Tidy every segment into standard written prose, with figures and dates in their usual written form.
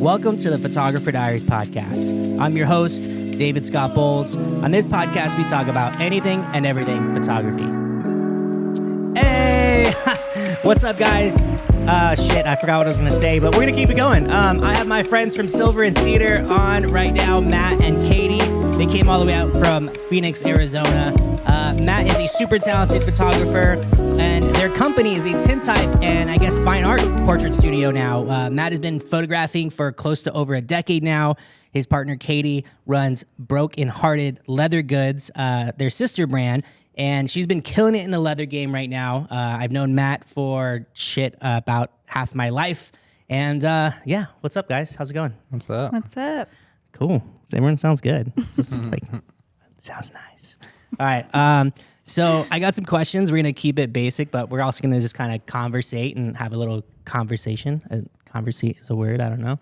Welcome to the Photographer Diaries podcast. I'm your host, David Scott Bowles. On this podcast, we talk about anything and everything photography. Hey! What's up, guys? Shit, I forgot what I was going to say, but we're going to keep it going. I have my friends from Silver and Cedar on right now, Matt and Katie. They came all the way out from Phoenix, Arizona. Matt is a super talented photographer, and their company is a TinType and I guess fine art portrait studio now. Matt has been photographing for close to over a decade now. His partner Katie runs Broken Hearted Leather Goods, their sister brand, and she's been killing it in the leather game right now. I've known Matt for about half my life, and yeah, what's up, guys? How's it going? What's up? What's up? Cool. Everyone sounds good. It's just like sounds nice. All right. So I got some questions. We're gonna keep it basic, but we're also gonna just kind of conversate and have a little conversation. Conversate is a word. I don't know.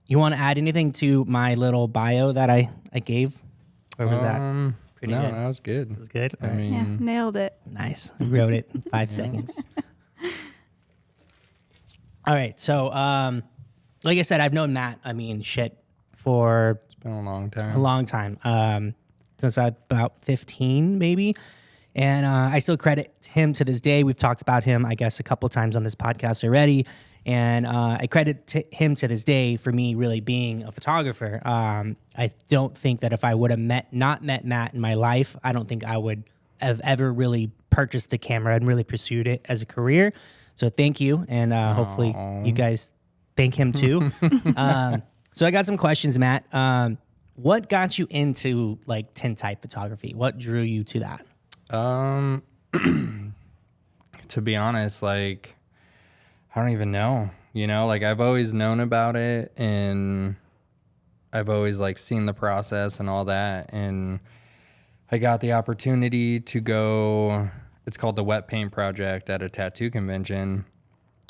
You want to add anything to my little bio that I gave, or was that pretty good? That was good. It was good. I mean, Yeah, nailed it. Nice. I wrote it in 5 seconds. All right. So, like I said, I've known Matt, for it's been a long time. a long time, since I was about 15, maybe. And I still credit him to this day. We've talked about him, I guess, a couple times on this podcast already. And I credit him to this day for me really being a photographer. I don't think that if I would have not met Matt in my life, I don't think I would have ever really purchased a camera and really pursued it as a career. So thank you. And hopefully you guys thank him too. So I got some questions, Matt. What got you into like TinType photography? What drew you to that? To be honest, like, I don't even know, like I've always known about it and I've always like seen the process and all that. And I got the opportunity to go, it's called the Wet Paint Project at a tattoo convention.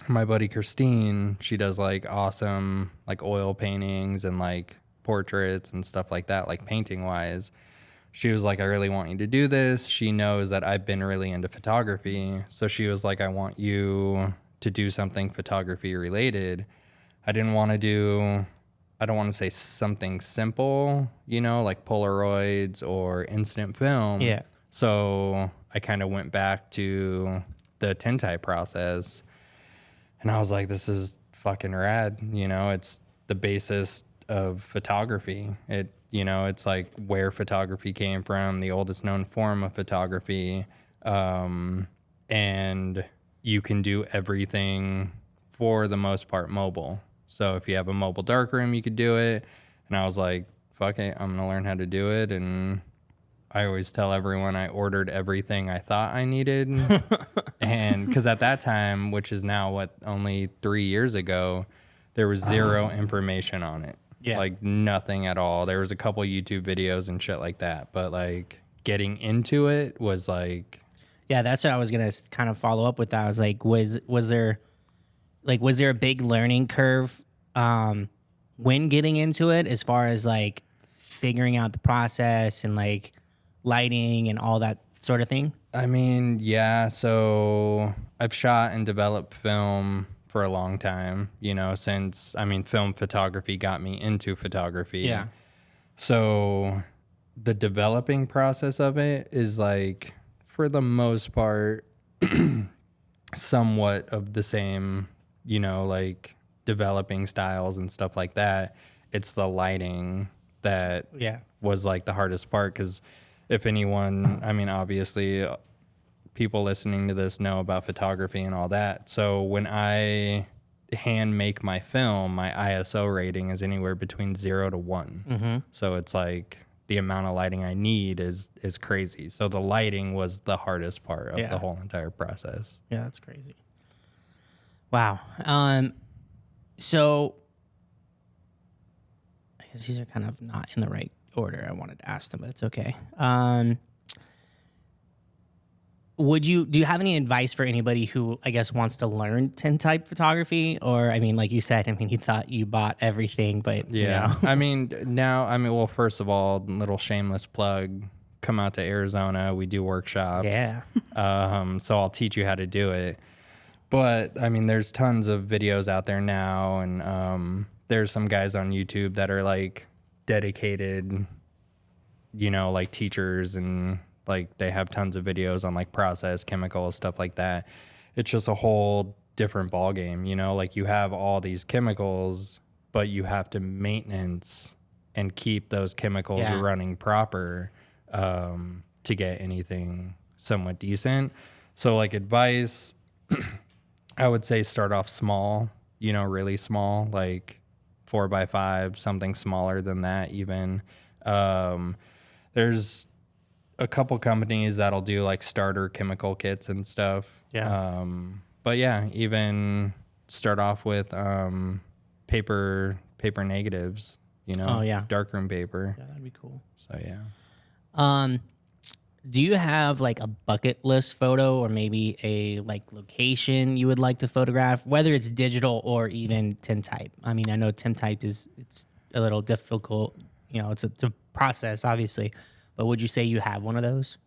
My buddy Christine, she does like awesome like oil paintings and like portraits and stuff like that, like painting wise. She was like, I really want you to do this. She knows that I've been really into photography. So she was like, I want you to do something photography related. I don't want to say something simple, like Polaroids or instant film. Yeah. So I kind of went back to the TinType process and I was like, this is fucking rad. It's the basis of photography. It's like where photography came from, the oldest known form of photography. And you can do everything for the most part mobile. So if you have a mobile darkroom, you could do it. And I was like, fuck it, I'm going to learn how to do it. And I always tell everyone I ordered everything I thought I needed. And because at that time, which is now only 3 years ago, there was zero information on it. Yeah. Like nothing at all. There was a couple YouTube videos and shit like that. But like getting into it was like... Yeah, that's what I was gonna kind of follow up with. That I was like, was there a big learning curve when getting into it, as far as like figuring out the process and like lighting and all that sort of thing? I mean, yeah. So I've shot and developed film for a long time. Since film photography got me into photography. Yeah. So the developing process of it is like, for the most part, somewhat of the same, like developing styles and stuff like that. It's the lighting that was like the hardest part. Because if anyone, obviously people listening to this know about photography and all that. So when I hand make my film, my ISO rating is anywhere between 0 to 1. Mm-hmm. So it's like, the amount of lighting I need is crazy. So the lighting was the hardest part of the whole entire process. Yeah, that's crazy. Wow. So I guess these are kind of not in the right order. I wanted to ask them, but it's okay. Do you have any advice for anybody who, I guess, wants to learn TinType photography? Or, like you said, you thought you bought everything, but yeah. Well, first of all, little shameless plug, come out to Arizona. We do workshops. Yeah. So I'll teach you how to do it. But I mean, there's tons of videos out there now, and there's some guys on YouTube that are like dedicated, you know, like teachers, and like they have tons of videos on like process, chemicals, stuff like that. It's just a whole different ball game, you know, like you have all these chemicals, but you have to maintenance and keep those chemicals running proper to get anything somewhat decent. So like advice, I would say start off small, you know, really small, like 4x5, something smaller than that even. There's a couple companies that'll do like starter chemical kits and stuff. Yeah. But yeah, even start off with paper negatives, you know, Oh, yeah. darkroom paper. Yeah, that'd be cool. So yeah. Do you have like a bucket list photo or maybe a like location you would like to photograph, whether it's digital or even TinType? I mean, I know TinType it's a little difficult, you know, it's a process obviously, but would you say you have one of those?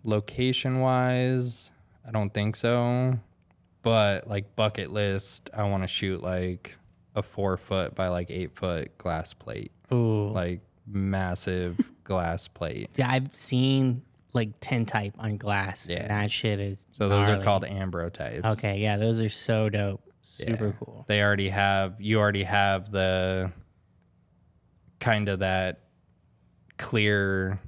Location wise, I don't think so. But like bucket list, I want to shoot like a 4-foot by like 8-foot glass plate. Ooh. Like massive glass plate. Yeah, I've seen like TinType on glass. Yeah. And that shit is So those gnarly. are called ambrotypes. Okay, yeah, those are so dope. Super cool. You already have the kind of that clear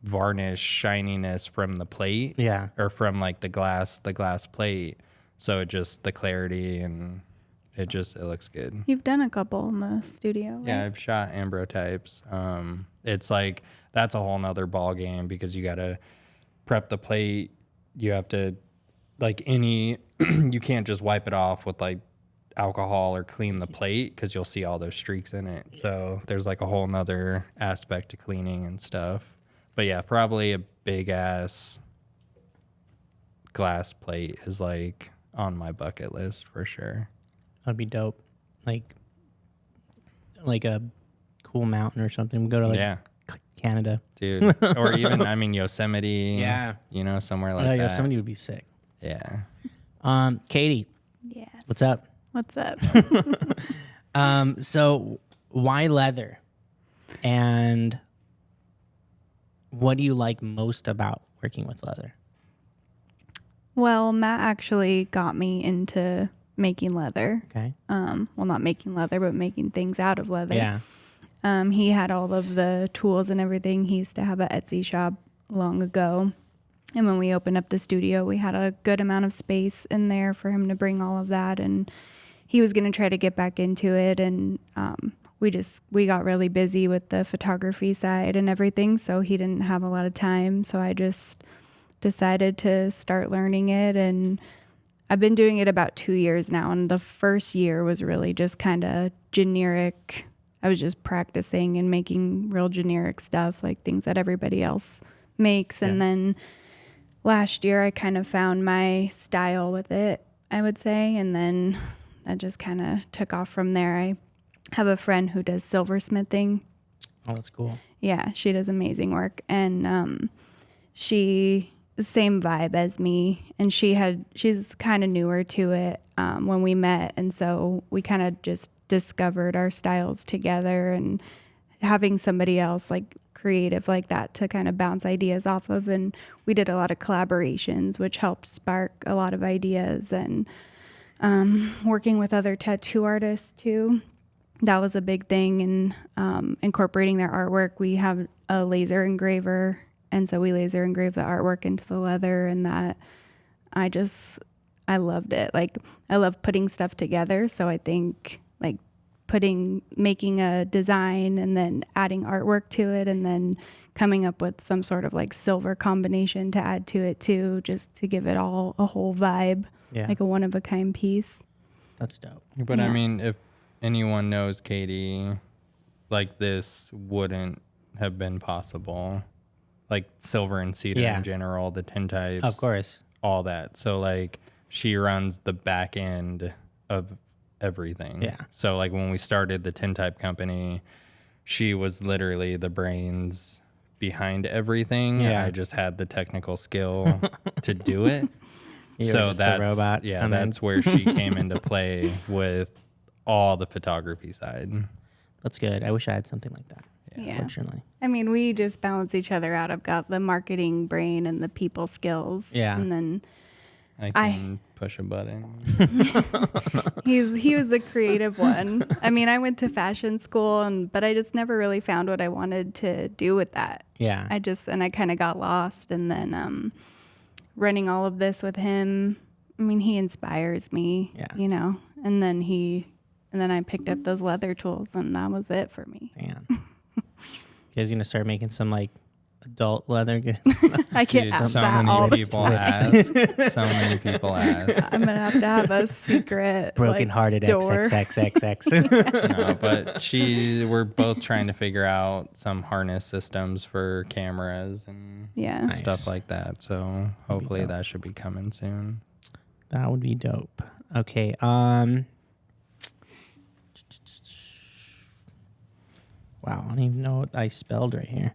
varnish shininess from the plate. Yeah. Or from like the glass plate. So it just the clarity and it looks good. You've done a couple in the studio, right? Yeah, I've shot ambrotypes. It's like that's a whole nother ball game because you gotta prep the plate. You have to you can't just wipe it off with like alcohol or clean the plate because you'll see all those streaks in it. So there's like a whole nother aspect to cleaning and stuff. But yeah, probably a big ass glass plate is like on my bucket list for sure. That'd be dope. Like a cool mountain or something. We go to like Canada. Dude. Or even, I mean, Yosemite. Yeah. You know, somewhere like that. Yosemite would be sick. Yeah. Katie. Yes. What's up? What's up? So why leather? And what do you like most about working with leather? Well, Matt actually got me into making leather. Okay. Well, not making leather, but making things out of leather. Yeah. He had all of the tools and everything. He used to have an Etsy shop long ago. And when we opened up the studio, we had a good amount of space in there for him to bring all of that. And he was going to try to get back into it. And we got really busy with the photography side and everything. So he didn't have a lot of time. So I just decided to start learning it. And I've been doing it about 2 years now. And the first year was really just kind of generic. I was just practicing and making real generic stuff, like things that everybody else makes. And then last year I kind of found my style with it, I would say. And then that just kind of took off from there. I have a friend who does silversmithing. Oh, that's cool. Yeah, she does amazing work. And she, same vibe as me. And she's kind of newer to it when we met. And so we kind of just discovered our styles together, and having somebody else like creative like that to kind of bounce ideas off of. And we did a lot of collaborations, which helped spark a lot of ideas, and working with other tattoo artists too. That was a big thing, and incorporating their artwork. We have a laser engraver, and so we laser engrave the artwork into the leather, and that I loved it. Like, I love putting stuff together. So I think like making a design and then adding artwork to it, and then coming up with some sort of like silver combination to add to it too, just to give it all a whole vibe, like a one of a kind piece. That's dope. But I mean, if anyone knows Katie, like this wouldn't have been possible. Like Silver and Cedar in general, the TinTypes. Of course. All that. So like she runs the back end of everything. Yeah. So like when we started the TinType company, she was literally the brains behind everything. Yeah. I just had the technical skill to do it. You were just the robot. Yeah, come in. that's where she came into play with all the photography side. That's good. I wish I had something like that. Yeah. Fortunately. I mean, we just balance each other out. I've got the marketing brain and the people skills. Yeah. And then I can push a button. he was the creative one. I mean, I went to fashion school, but I just never really found what I wanted to do with that. Yeah. I kind of got lost. And then running all of this with him, I mean, he inspires me, you know, and then I picked up those leather tools, and that was it for me. Damn. You guys gonna start making some like adult leather goods? I can't Dude, ask so that many all the people time. ask. So many people ask. I'm gonna have a secret Broken-hearted door. XXXXX. No, but we're both trying to figure out some harness systems for cameras and Yeah. stuff like that. So hopefully that should be coming soon. That would be dope. Okay. Wow, I don't even know what I spelled right here.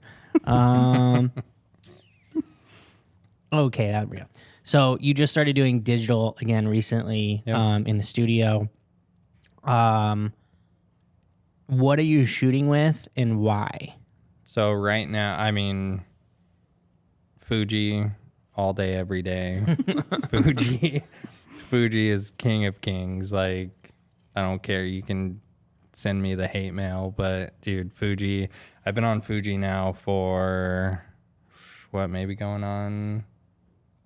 Okay, there we go. So you just started doing digital again recently. Yep. In the studio. What are you shooting with and why? So right now, I mean, Fuji all day, every day. Fuji is king of kings. Like, I don't care. You can send me the hate mail, but dude, Fuji, I've been on Fuji now for maybe going on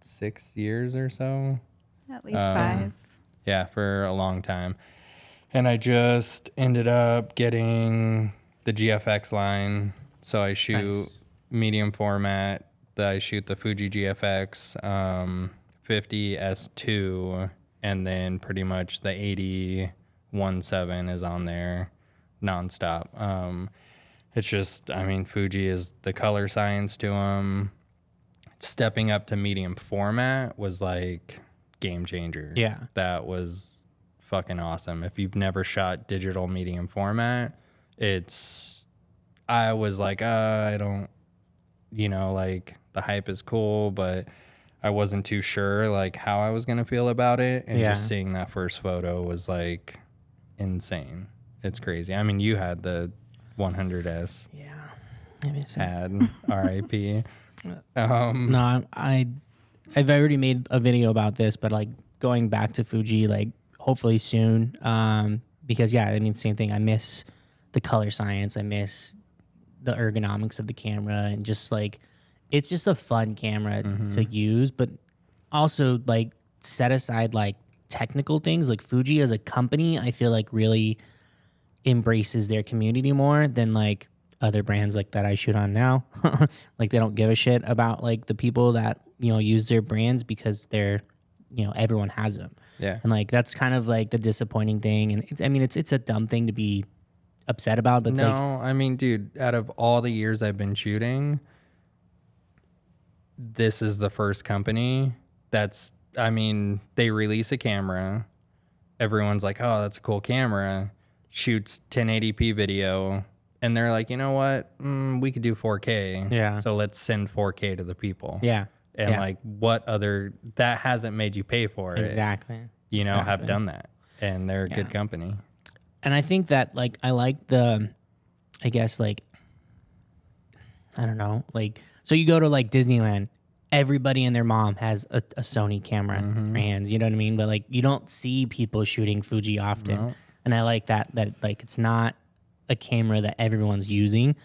6 years or so. At least 5. Yeah, for a long time. And I just ended up getting the GFX line. So I shoot medium format. I shoot the Fuji GFX 50S2, and then pretty much the 80-1.7 is on there nonstop. It's just, I mean, Fuji is the color science to them. Stepping up to medium format was like game changer. Yeah. That was fucking awesome. If you've never shot digital medium format, I was like, I don't, like the hype is cool, but I wasn't too sure like how I was going to feel about it. And just seeing that first photo was like insane. It's crazy. I mean, you had the 100S. Yeah. I miss it. Had RIP. No, I've already made a video about this, but like going back to Fuji, like hopefully soon. Because I mean, same thing. I miss the color science. I miss the ergonomics of the camera, and just like, it's just a fun camera to use, but also like set aside like technical things. Like Fuji as a company, I feel like really embraces their community more than like other brands like that I shoot on now. Like they don't give a shit about like the people that, use their brands because they're, everyone has them. Yeah. And like, that's kind of like the disappointing thing. And it's a dumb thing to be upset about, but it's like, I mean, dude, out of all the years I've been shooting, this is the first company they release a camera. Everyone's like, oh, that's a cool camera. Shoots 1080p video. And they're like, you know what? We could do 4K. Yeah. So let's send 4K to the people. yeah. And yeah. like, that hasn't made you pay for it. Exactly. Have done that. And they're a good company. And I think that like, I like I don't know, like, so you go to like Disneyland, everybody and their mom has a Sony camera in their hands, you know what I mean? But like, you don't see people shooting Fuji often. No. And I like that like, it's not a camera that everyone's using,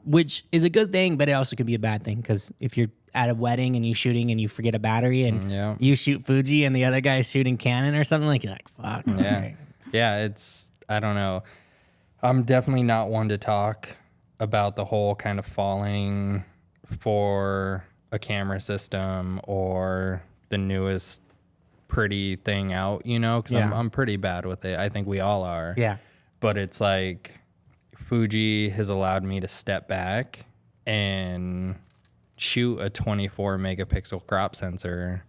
which is a good thing, but it also could be a bad thing. Cause if you're at a wedding and you're shooting and you forget a battery and you shoot Fuji and the other guy's shooting Canon or something, like, you're like, fuck. Yeah. Okay. Yeah. I don't know. I'm definitely not one to talk about the whole kind of falling for a camera system or the newest pretty thing out, because I'm pretty bad with it. I think we all are. Yeah. But it's like Fuji has allowed me to step back and shoot a 24 megapixel crop sensor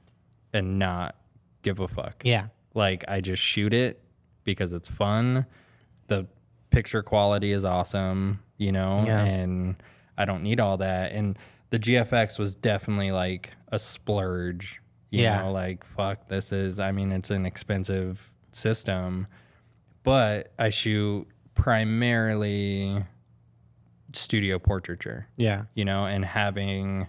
and not give a fuck. Yeah. Like, I just shoot it because it's fun. The picture quality is awesome, and I don't need all that. And the GFX was definitely like a splurge You Yeah. know, like, fuck, this is, I mean, it's an expensive system, but I shoot primarily studio portraiture. Yeah. You know, and having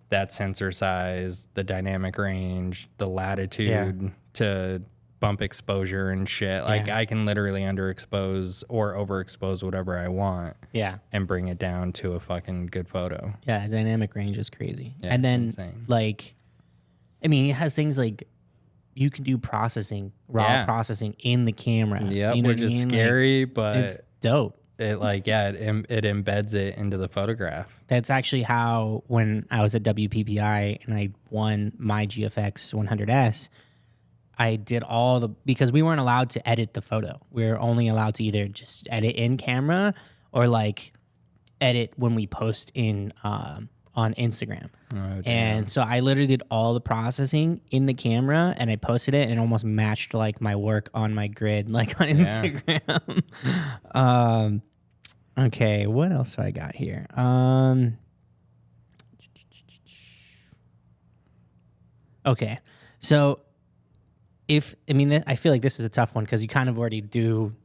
that sensor size, the dynamic range, the latitude to bump exposure and shit. Like Yeah. I can literally underexpose or overexpose whatever I want Yeah. and bring it down to a fucking good photo. Yeah. Dynamic range is crazy. Yeah, and then insane. like, I mean, it has things like you can do processing, raw processing in the camera. Yep, you know which what I is mean? scary, Like, but it's dope. it like, yeah, it embeds it into the photograph. That's actually how when I was at WPPI and I won my GFX 100S, I did all the, because we weren't allowed to edit the photo. We were only allowed to either just edit in camera or like edit when we post in on Instagram. Oh, And so I literally did all the processing in the camera and I posted it and it almost matched like my work on my grid, like on Instagram. Okay, what else do I got here? Okay, so I feel like this is a tough one because you kind of already do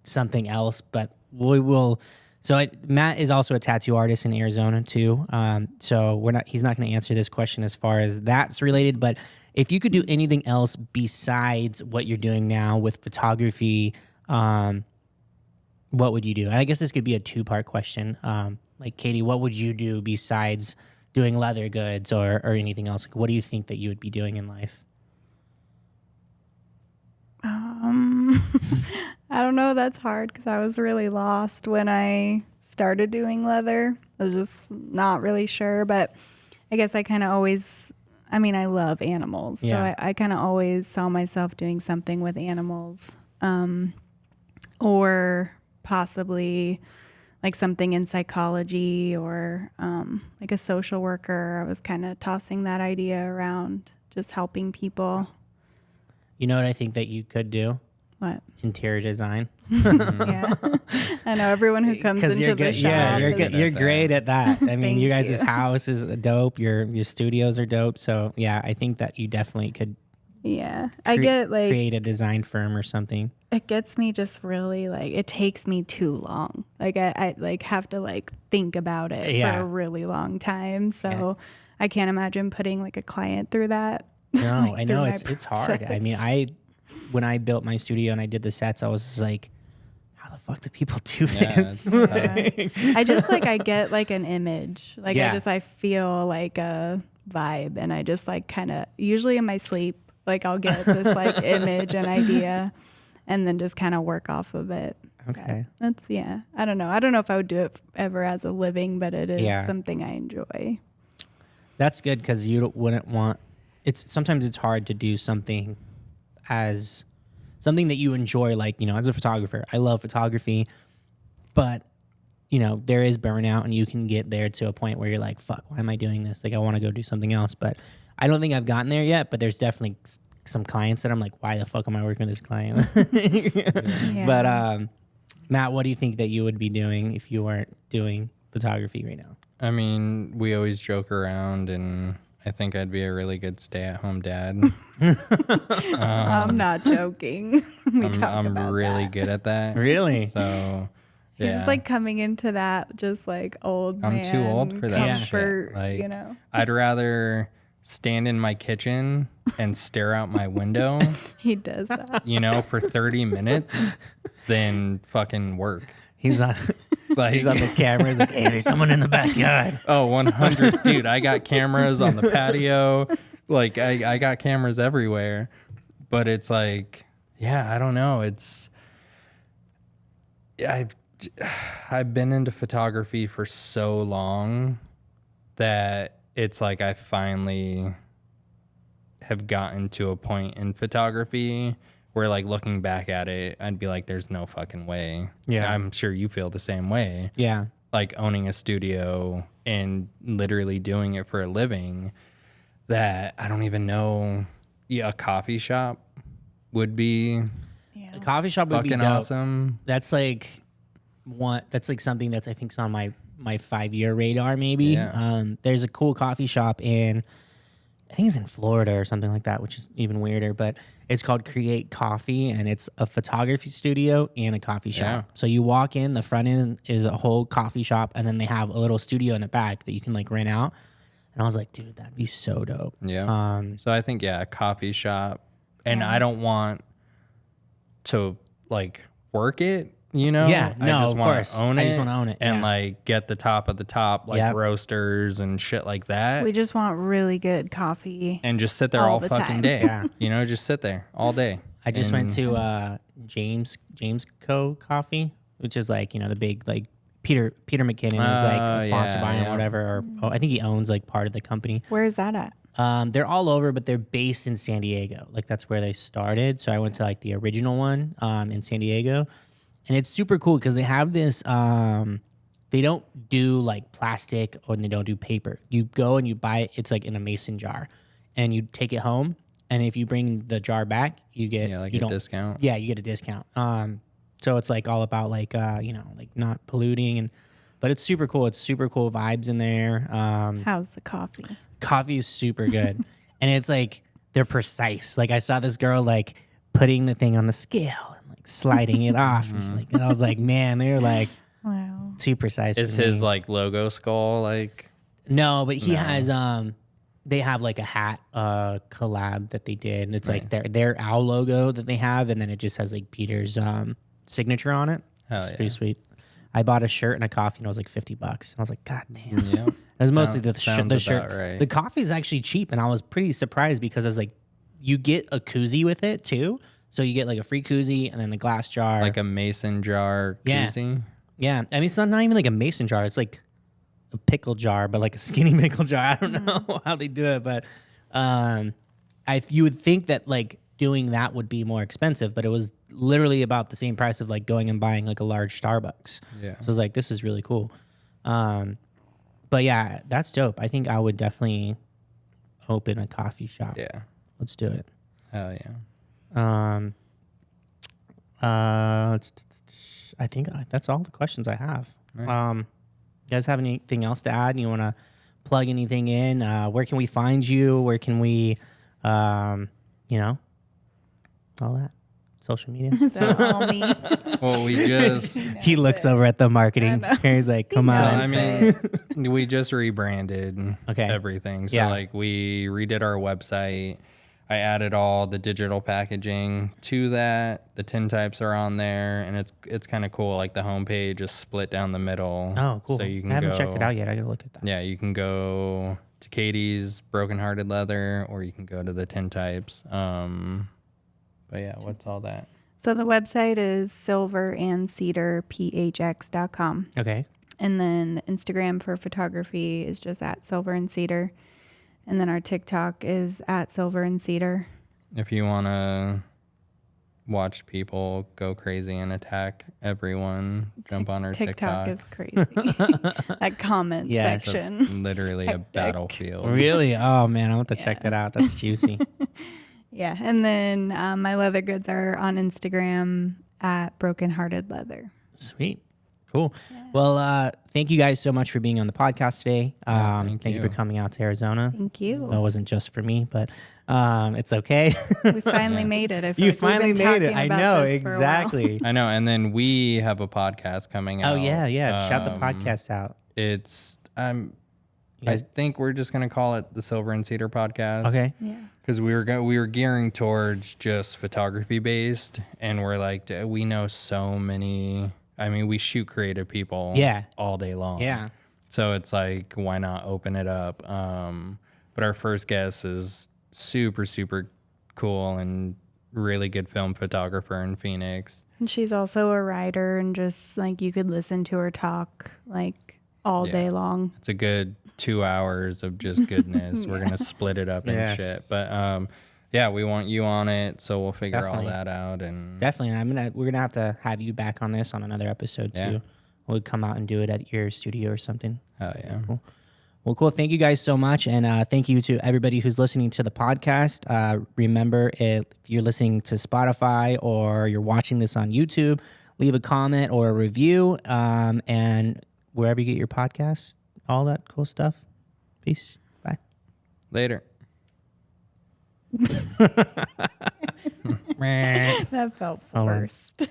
something else, but we will. So Matt is also a tattoo artist in Arizona too. So he's not going to answer this question as far as that's related. But if you could do anything else besides what you're doing now with photography, what would you do? And I guess this could be a 2-part question. Like Katie, what would you do besides doing leather goods or anything else? Like, what do you think that you would be doing in life? I don't know. That's hard because I was really lost when I started doing leather. I was just not really sure, but I guess I kind of always, I mean, I love animals. Yeah. So I kind of always saw myself doing something with animals, or possibly like something in psychology or like a social worker. I was kind of tossing that idea around, just helping people. You know what I think that you could do? What? Interior design. Yeah. I know everyone who comes into the shop. Yeah, you're is- good. You're great at that. I mean, Thank you guys' you. house is dope. Your studios are dope. So yeah, I think that you definitely could. Yeah. I get like, create a design firm or something. it gets me just really like, it takes me too long. Like I like have to like think about it Yeah. for a really long time. So I can't imagine putting like a client through that. No, like, I know through my it's hard. I mean, process. when I built my studio and I did the sets, I was just like, how the fuck do people do Yeah, this? it's I just like, I get like an image. Like Yeah. I feel like a vibe and I just like kind of, usually in my sleep, like I'll get this like image and idea and then just kind of work off of it. Okay. That's, yeah. I don't know. I don't know if I would do it ever as a living, but it is Yeah. something I enjoy. That's good because wouldn't want. Sometimes it's hard to do something as something that you enjoy. Like, you know, as a photographer, I love photography, but you know, there is burnout, and you can get there to a point where you're like, "Fuck, why am I doing this? Like, I want to go do something else." But I don't think I've gotten there yet. But there's definitely some clients that I'm like, "Why the fuck am I working with this client?" Yeah. But Matt, what do you think that you would be doing if you weren't doing photography right now? I mean, we always joke around, and I think I'd be a really good stay-at-home dad. I'm not joking. We talk I'm about really that. good at that. Really? So, You're yeah. just like coming into that, just like old I'm man too old for that comfort, shit. Like, you know. I'd rather stand in my kitchen and stare out my window, He does that. you know, for 30 minutes than fucking work. He's on. Like, He's on the camera. He's like, "Hey, there's someone in the backyard." oh, 100. Dude, I got cameras on the patio. Like, I got cameras everywhere. But it's like, yeah, I don't know. I've been into photography for so long that it's like I finally have gotten to a point in photography where, like, looking back at it, I'd be like, there's no fucking way. Yeah. I'm sure you feel the same way. Yeah. Like, owning a studio and literally doing it for a living, that I don't even know. Yeah, a coffee shop would be A coffee shop would be fucking dope. awesome. That's like That's like something that I think's on my 5-year radar. Maybe Yeah. there's a cool coffee shop in I think it's in Florida or something like that, which is even weirder. But it's called Create Coffee, and it's a photography studio and a coffee shop. Yeah. So you walk in, the front end is a whole coffee shop, and then they have a little studio in the back that you can like rent out. And I was like, dude, that'd be so dope. Yeah. So I think, a coffee shop. And I don't want to like work it, you know? Yeah, I no, just of wanna course. Own I it just wanna own it, and yeah. like get the top of the top, like Yep. roasters and shit like that. We just want really good coffee. And just sit there all all the fucking time. day. Yeah. You know, just sit there all day. I just went to James Co. Coffee, which is like, you know, the big like Peter McKinnon is like a sponsor by him or whatever. Or I think he owns like part of the company. Where is that at? They're all over, but they're based in San Diego. Like that's where they started. So I went to like the original one in San Diego, and it's super cool because they have this. They don't do like plastic or they don't do paper. You go and you buy it. It's like in a mason jar, and you take it home. And if you bring the jar back, you get like you a don't- discount. Yeah, you get a discount. So it's like all about like you know, like not polluting but it's super cool. It's super cool vibes in there. How's the coffee? Coffee is super good. And it's like they're precise. Like I saw this girl like putting the thing on the scale and like sliding it off. It was like, and I was like, man, they're like Wow. too precise. Is for his me. like logo skull like No, but he has they have like a hat collab that they did, and it's like their owl logo that they have, and then it just has like Peter's signature on it. Hell It's yeah. pretty sweet. I bought a shirt and a coffee, and it was like $50. And I was like, God damn. Yeah. It was mostly the Sounds shirt. about right. The coffee is actually cheap, and I was pretty surprised because I was like, you get a koozie with it too. So you get like a free koozie and then the glass jar. Like a mason jar Yeah. koozie. Yeah, I mean it's not even like a mason jar. It's like a pickle jar, but like a skinny pickle jar. I don't know how they do it, but you would think that like doing that would be more expensive, but it was literally about the same price of like going and buying like a large Starbucks. Yeah. So I was like, this is really cool. But yeah, that's dope. I think I would definitely open a coffee shop. Yeah. Let's do it. Hell yeah. I think that's all the questions I have. You guys have anything else to add? You want to plug anything in? Where can we find you? Where can we, you know, all that social media? So all me. Well, we just He looks over at the marketing. He's like, come So, on. I mean, we just rebranded Okay. everything. So Yeah. like we redid our website. I added all the digital packaging to that. The TinTypes are on there, and it's kind of cool. Like the homepage is split down the middle. Oh, cool. So you can I haven't checked go- it out yet. I gotta look at that. Yeah, you can go to Katie's Broken Hearted Leather, or you can go to the TinTypes. But yeah, what's all that? So the website is silverandcedarphx.com. Okay. And then the Instagram for photography is just at Silver and Cedar. And then our TikTok is at Silver and Cedar. If you want to watch people go crazy and attack everyone, jump on our TikTok. TikTok is crazy. That comment Yes. It's section. literally a hectic. battlefield. Really? Oh man, I want to check that out. That's juicy. Yeah. And then my leather goods are on Instagram at Broken Hearted Leather. Sweet. Cool. Well, thank you guys so much for being on the podcast today. Thank you for you. coming out to Arizona. Thank you. That wasn't just for me, but it's okay. We finally made it. I feel You like we've finally been made it. talking I about know, this for a while. exactly. I know. And then we have a podcast coming out. Oh, yeah. Shout the Um, podcast out. It's, I guys- think we're just going to call it the Silver and Cedar podcast. Okay. Yeah. Because we were gearing towards just photography based, and we're like, we know so many. I mean, we shoot creative people, Yeah. all day long, Yeah. So it's like, why not open it up? But our first guest is super cool and really good film photographer in Phoenix. And she's also a writer, and just like you could listen to her talk like all day long. It's a good 2 hours of just goodness. We're gonna split it up and Yes. shit, but yeah, we want you on it, so we'll figure Definitely. all that out. And Definitely. And we're gonna have to have you back on this on another episode too. Yeah. We'll come out and do it at your studio or something. hell yeah. Well, cool. Thank you guys so much. And thank you to everybody who's listening to the podcast. Remember, if you're listening to Spotify or you're watching this on YouTube, leave a comment or a review. And wherever you get your podcasts, all that cool stuff. Peace. Bye. Later. That felt forced.